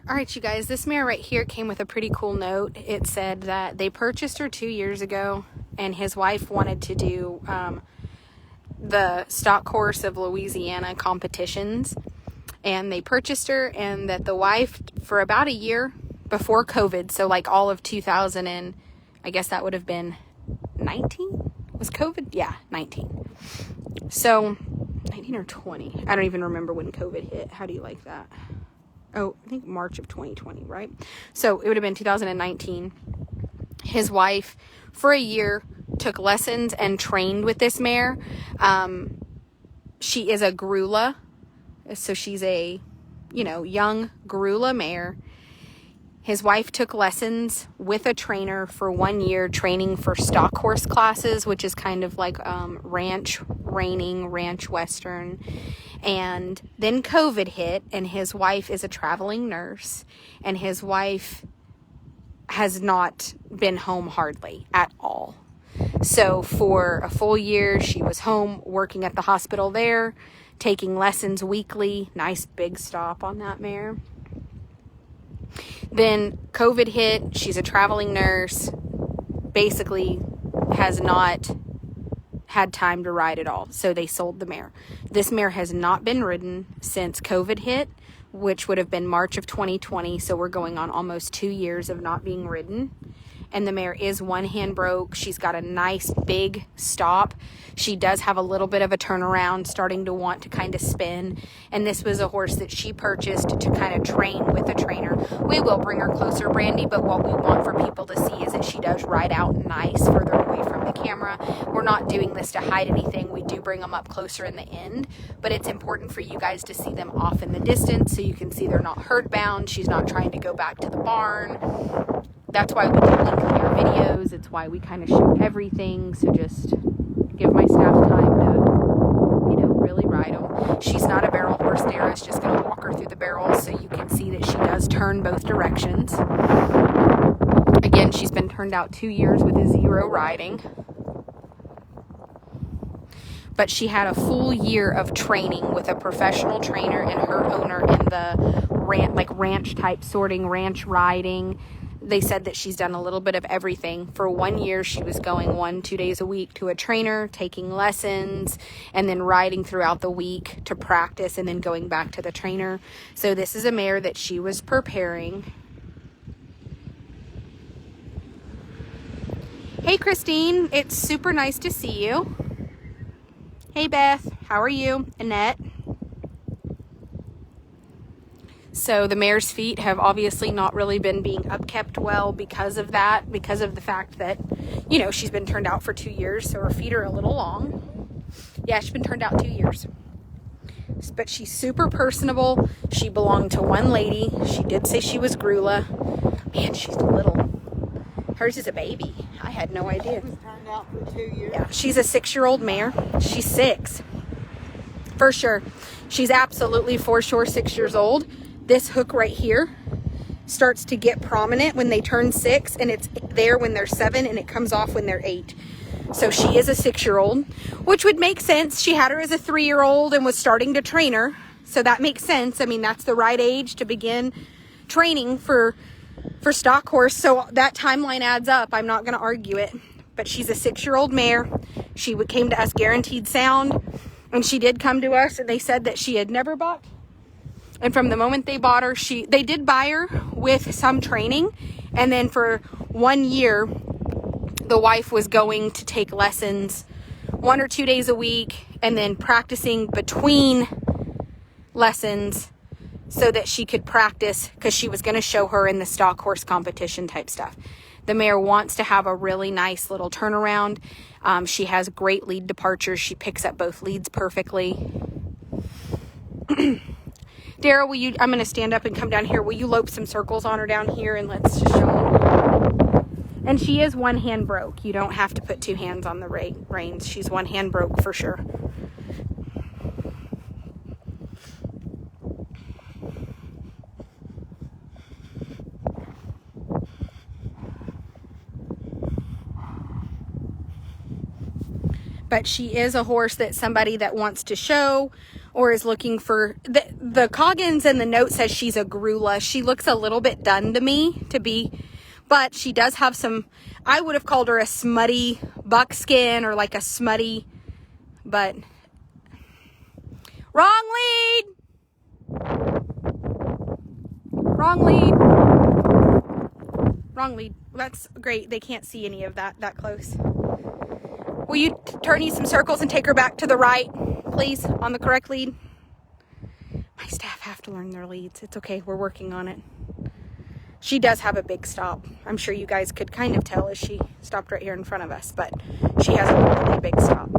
All right, you guys, this mare right here came with a pretty cool note. It said that they purchased her 2 years ago, and his wife wanted to do the stock horse of Louisiana competitions, and they purchased her, and that the wife, for about a year before COVID, so like all of 2000 and I guess that would have been 19? Was COVID? Yeah, 19. So 19 or 20. I don't even remember when COVID hit. How do you like that? Oh, I think March of 2020, right? So it would have been 2019. His wife, for a year, took lessons and trained with this mare. She is a Grulla. So she's a, young Grulla mare. His wife took lessons with a trainer for 1 year, training for stock horse classes, which is kind of like ranch reining, ranch western. And then COVID hit, and his wife is a traveling nurse, and his wife has not been home hardly at all. So for a full year, she was home working at the hospital there, taking lessons weekly. Nice big stop on that mare. Then COVID hit. She's a traveling nurse, basically has not had time to ride at all. So they sold the mare. This mare has not been ridden since COVID hit, which would have been March of 2020. So we're going on almost 2 years of not being ridden. And the mare is one hand broke. She's got a nice big stop. She does have a little bit of a turnaround, starting to want to kind of spin. And this was a horse that she purchased to kind of train with a trainer. We will bring her closer, Brandy, but what we want for people to see is that she does ride out nice further away from the camera. We're not doing this to hide anything. We do bring them up closer in the end, but it's important for you guys to see them off in the distance so you can see they're not herd bound. She's not trying to go back to the barn. That's why we do link their videos. It's why we kind of show everything. So just give my staff time to, really ride them. She's not a barrel horse. Dara's just going to walk her through the barrels so you can see that she does turn both directions. Again, she's been turned out 2 years with a 0 riding. But she had a full year of training with a professional trainer and her owner in the ranch type sorting, ranch riding. They said that she's done a little bit of everything. For 1 year, she was going 1-2 days a week to a trainer, taking lessons, and then riding throughout the week to practice, and then going back to the trainer. So this is a mare that she was preparing. Hey, Christine. It's super nice to see you. Hey, Beth. How are you? Annette. So the mare's feet have obviously not really been being upkept well because of that, because of the fact that, she's been turned out for 2 years. So her feet are a little long. Yeah, she's been turned out 2 years. But she's super personable. She belonged to one lady. She did say she was Grulla. Man, she's little. Hers is a baby. I had no idea. She was turned out for 2 years. Yeah, she's a 6-year-old mare. She's 6. For sure. She's absolutely for sure 6 years old. This hook right here starts to get prominent when they turn 6, and it's there when they're 7, and it comes off when they're 8. So she is a 6-year-old, which would make sense. She had her as a 3-year-old and was starting to train her. So that makes sense. I mean, that's the right age to begin training for stock horse. So that timeline adds up. I'm not going to argue it. But she's a 6-year-old mare. She came to us guaranteed sound, and she did come to us, and they said that she had never bucked. And from the moment they bought her, they did buy her with some training. And then for 1 year, the wife was going to take lessons 1 or 2 days a week and then practicing between lessons so that she could practice, because she was going to show her in the stock horse competition type stuff. The mare wants to have a really nice little turnaround. She has great lead departures. She picks up both leads perfectly. Dara, I'm going to stand up and come down here. Will you lope some circles on her down here, and let's just show them. And she is one hand broke. You don't have to put 2 hands on the reins. She's one hand broke for sure. But she is a horse that somebody that wants to show, or is looking for the Coggins, and the note says she's a Grulla. She looks a little bit done to me but she does have some, I would have called her a smutty buckskin, or like a smutty, but wrong lead. That's great. They can't see any of that close. Will you turn you some circles and take her back to the right, please, on the correct lead? My staff have to learn their leads. It's okay. We're working on it. She does have a big stop. I'm sure you guys could kind of tell as she stopped right here in front of us, but she has a really big stop.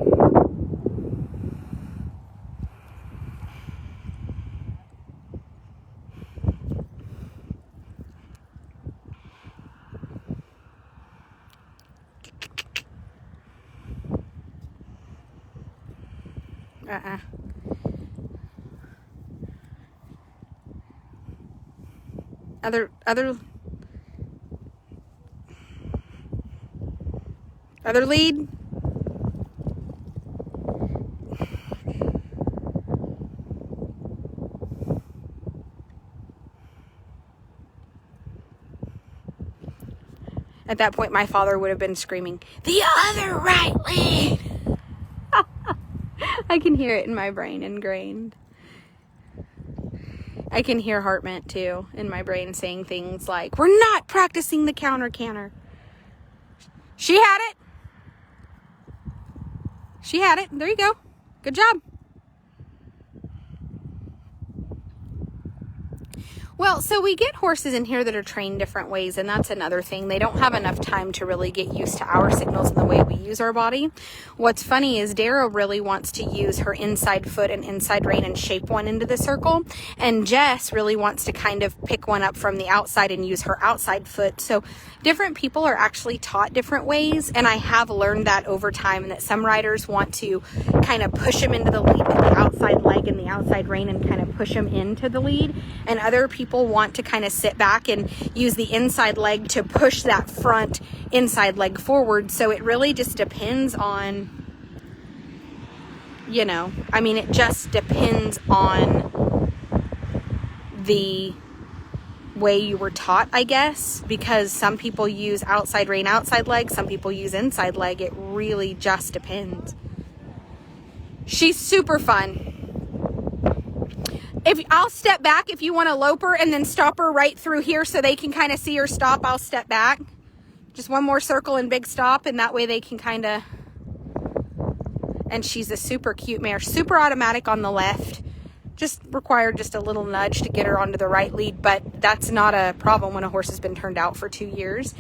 Other lead. At that point, my father would have been screaming, "The other right lead!" I can hear it in my brain ingrained. I can hear Hartman too in my brain saying things like, "We're not practicing the counter canter." She had it. She had it. There you go. Good job. Well, so we get horses in here that are trained different ways, and that's another thing. They don't have enough time to really get used to our signals and the way we use our body. What's funny is Dara really wants to use her inside foot and inside rein and shape one into the circle, and Jess really wants to kind of pick one up from the outside and use her outside foot. So different people are actually taught different ways, and I have learned that over time, and that some riders want to kind of push them into the lead with the outside leg and the outside rein and kind of push them into the lead, and other people want to kind of sit back and use the inside leg to push that front inside leg forward. So it really just depends on, it just depends on the way you were taught, I guess, because some people use outside rein, outside leg, some people use inside leg. It really just depends. She's super fun. I'll step back if you want to lope her and then stop her right through here so they can kind of see her stop. I'll step back. Just one more circle and big stop, and that way they can kind of... And she's a super cute mare. Super automatic on the left. Just required just a little nudge to get her onto the right lead, but that's not a problem when a horse has been turned out for 2 years.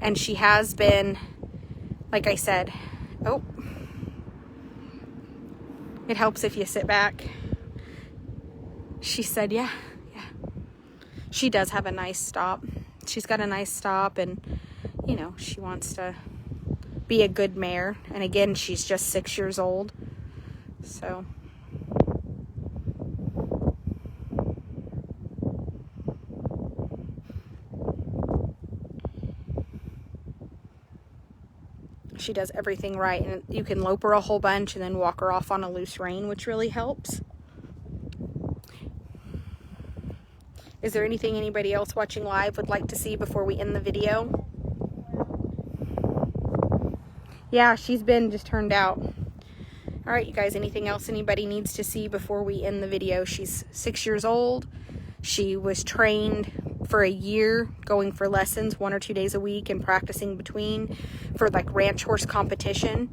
And she has been, like I said... Oh. It helps if you sit back. She said, yeah. She does have a nice stop. She's got a nice stop, and, she wants to be a good mare. And again, she's just 6 years old. So. She does everything right, and you can lope her a whole bunch and then walk her off on a loose rein, which really helps. Is there anything anybody else watching live would like to see before we end the video? Yeah, she's been just turned out. All right, you guys, anything else anybody needs to see before we end the video? She's 6 years old. She was trained for a year, going for lessons 1 or 2 days a week and practicing between for like ranch horse competition.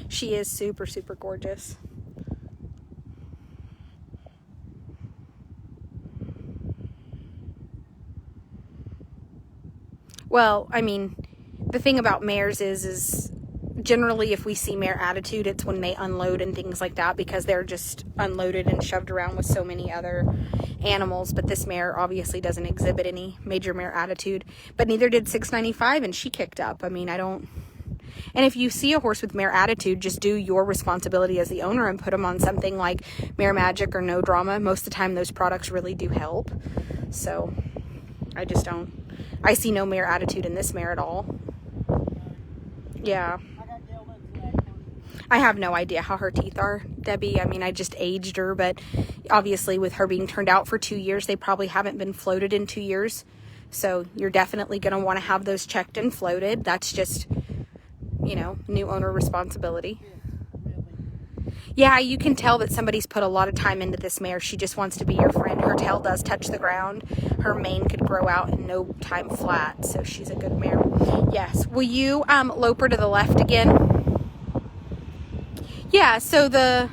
She is super, super gorgeous. Well, the thing about mares is generally if we see mare attitude, it's when they unload and things like that, because they're just unloaded and shoved around with so many other animals. But this mare obviously doesn't exhibit any major mare attitude, but neither did 695, and she kicked up. And if you see a horse with mare attitude, just do your responsibility as the owner and put them on something like Mare Magic or No Drama. Most of the time, those products really do help. So I see no mare attitude in this mare at all. Yeah. I have no idea how her teeth are, Debbie. I mean, I just aged her, but obviously with her being turned out for 2 years, they probably haven't been floated in 2 years. So you're definitely going to want to have those checked and floated. That's just, new owner responsibility. Yeah, you can tell that somebody's put a lot of time into this mare. She just wants to be your friend. Her tail does touch the ground. Her mane could grow out in no time flat. So she's a good mare. Yes. Will you lope her to the left again? Yeah, so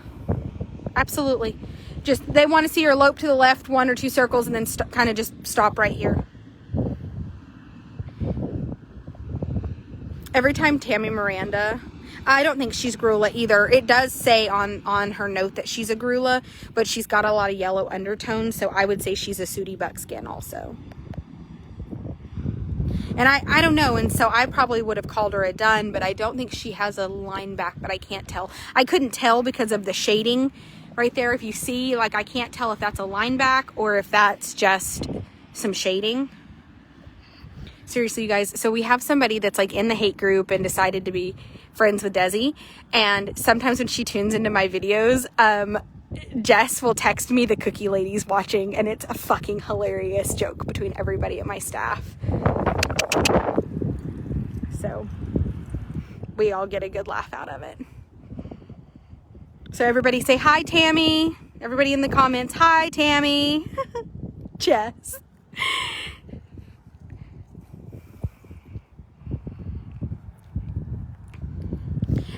absolutely. Just, they want to see her lope to the left 1 or 2 circles and then kind of just stop right here. Every time Tammy Miranda, I don't think she's Grulla either. It does say on her note that she's a Grulla, but she's got a lot of yellow undertones, so I would say she's a Sooty Buckskin also. And I don't know, and so I probably would have called her a dun, but I don't think she has a line back, but I can't tell. I couldn't tell because of the shading right there. If you see, like, I can't tell if that's a line back or if that's just some shading. Seriously, you guys, so we have somebody that's like in the hate group and decided to be friends with Desi, and sometimes when she tunes into my videos, Jess will text me the cookie lady's watching, and it's a fucking hilarious joke between everybody at my staff. So we all get a good laugh out of it. So everybody say hi, Tammy. Everybody in the comments, hi, Tammy. Jess.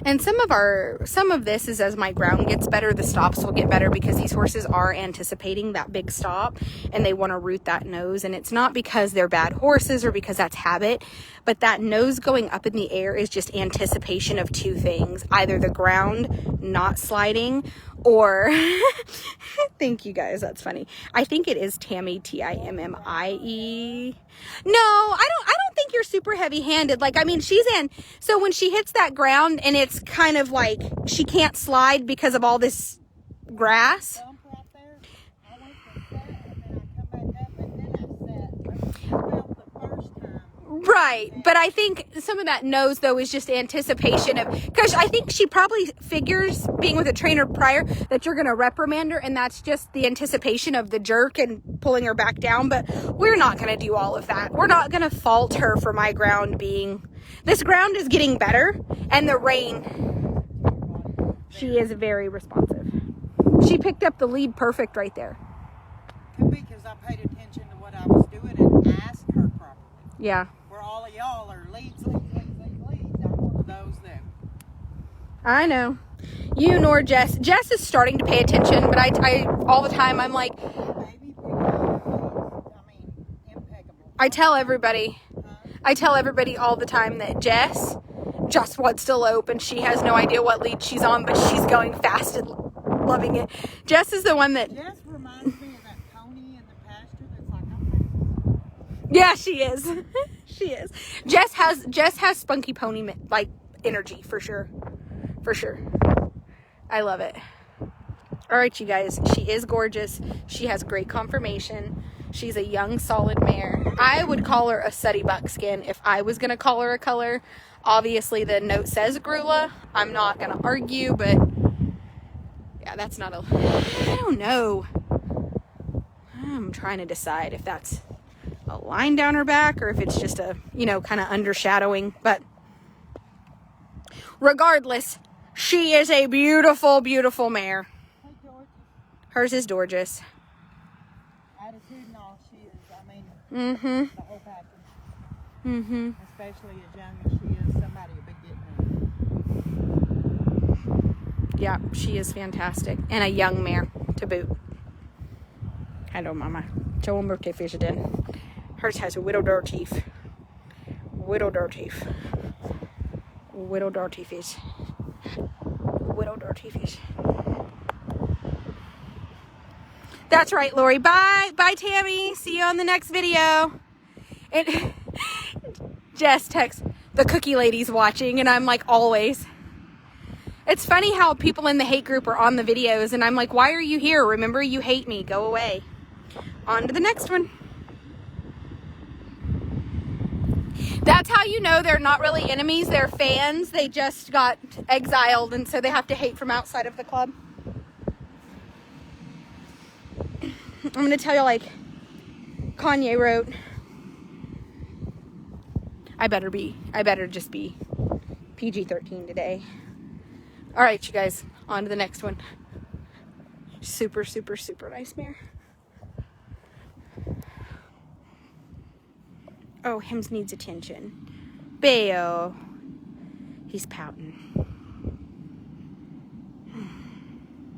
And some of this is as my ground gets better, the stops will get better because these horses are anticipating that big stop and they want to root that nose. And it's not because they're bad horses or because that's habit, but that nose going up in the air is just anticipation of 2 things. Either the ground not sliding or, thank you guys, that's funny. I think it is Tammy, Timmie. No, I don't think you're super heavy-handed. Like, I mean, so when she hits that ground and it's kind of like she can't slide because of all this grass. Right, but I think some of that nose, though, is just anticipation of, because I think she probably figures, being with a trainer prior, that you're going to reprimand her, and that's just the anticipation of the jerk and pulling her back down, but we're not going to do all of that. We're not going to fault her for my ground being, this ground is getting better, and the rain, she is very responsive. She picked up the lead perfect right there. Could be because I paid attention to what I was doing and asked her properly. Yeah. All of y'all are leads. I'm one of those that. I know. You nor Jess. Jess is starting to pay attention, but I all the time I'm like, Impeccable. I tell everybody all the time that Jess just wants to lope and she has no idea what lead she's on, but she's going fast and loving it. Jess is the one that. Jess reminds me of that pony in the pasture that's like, okay. Yeah, she is. She is. Jess has spunky pony like energy for sure. For sure. I love it. All right, you guys. She is gorgeous. She has great conformation. She's a young, solid mare. I would call her a Sooty Buckskin if I was going to call her a color. Obviously, the note says Grulla. I'm not going to argue, but yeah, that's not I don't know. I'm trying to decide if that's a line down her back or if it's just a, kind of undershadowing, but regardless, she is a beautiful, beautiful mare. Hey, George. Hers is gorgeous. Attitude and all, she is. I mean, Mm-hmm. the whole package. Mm-hmm. Especially as young as she is, somebody will be getting her. Yeah, she is fantastic. And a young mare to boot. Hello, Mama. Show them birthday fish again. Hers has a widow dirt teeth. Widow dirt teeth. Widow dirty fish. Widow dirty fish. That's right, Lori. Bye. Bye, Tammy. See you on the next video. And Jess texts, the cookie lady's watching, and I'm like, always. It's funny how people in the hate group are on the videos, and I'm like, why are you here? Remember, you hate me. Go away. On to the next one. That's how you know they're not really enemies. They're fans. They just got exiled, and so they have to hate from outside of the club. I'm going to tell you, like Kanye wrote, I better just be PG-13 today. All right, you guys, on to the next one. Super, super, super nice mare. Oh, Hims needs attention. Bayo. He's pouting.